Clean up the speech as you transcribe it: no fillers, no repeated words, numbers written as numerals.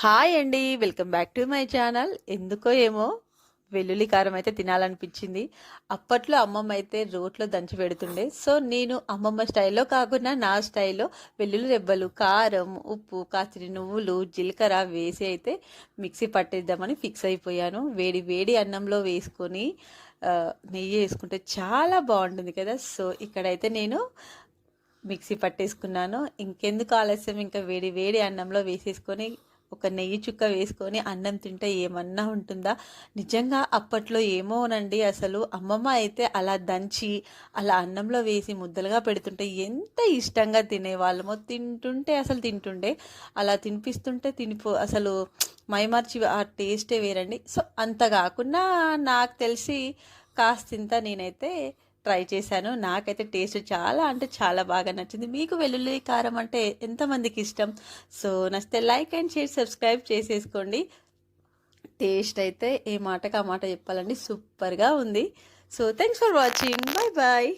Hi అండి. Welcome back to my channel. ఎందుకో ఏమో వెల్లుల్లి కారం అయితే తినాలనిపించింది. అప్పట్లో అమ్మమ్మ అయితే రోట్లో దంచి పెడుతుండే. సో నేను అమ్మమ్మ స్టైల్లో కాకుండా నా స్టైల్లో వెల్లుల్లి రెబ్బలు, కారం, ఉప్పు, కాసిని నువ్వులు, జీలకర్ర వేసి అయితే మిక్సీ పట్టేద్దామని ఫిక్స్ అయిపోయాను. వేడి వేడి అన్నంలో వేసుకొని నెయ్యి వేసుకుంటే చాలా బాగుంటుంది కదా. సో ఇక్కడైతే నేను మిక్సీ పట్టేసుకున్నాను. ఇంకెందుకు ఆలస్యం, ఇంకా వేడి వేడి అన్నంలో వేసేసుకొని ఒక నెయ్యి చుక్క వేసుకొని అన్నం తింటే ఏమన్నా ఉంటుందా. నిజంగా అప్పట్లో ఏమోనండి, అసలు అమ్మమ్మ అయితే అలా దంచి అలా అన్నంలో వేసి ముద్దలుగా పెడుతుంటే ఎంత ఇష్టంగా తినేవాళ్ళమో. తింటుంటే అసలు తింటుండే, అలా తినిపిస్తుంటే అసలు మైమర్చి ఆ టేస్టే వేరండి. సో అంత కాకుండా నాకు తెలిసి కాస్తింత నేనైతే ట్రై చేశాను. నాకైతే టేస్ట్ చాలా అంటే చాలా బాగా నచ్చింది. మీకు వెల్లుల్లి కారం అంటే ఎంతమందికి ఇష్టం? సో నచ్చితే లైక్ అండ్ షేర్, సబ్స్క్రైబ్ చేసేసుకోండి. టేస్ట్ అయితే ఏ మాటకు ఆ మాట చెప్పాలండి, సూపర్గా ఉంది. So thanks for watching. Bye bye.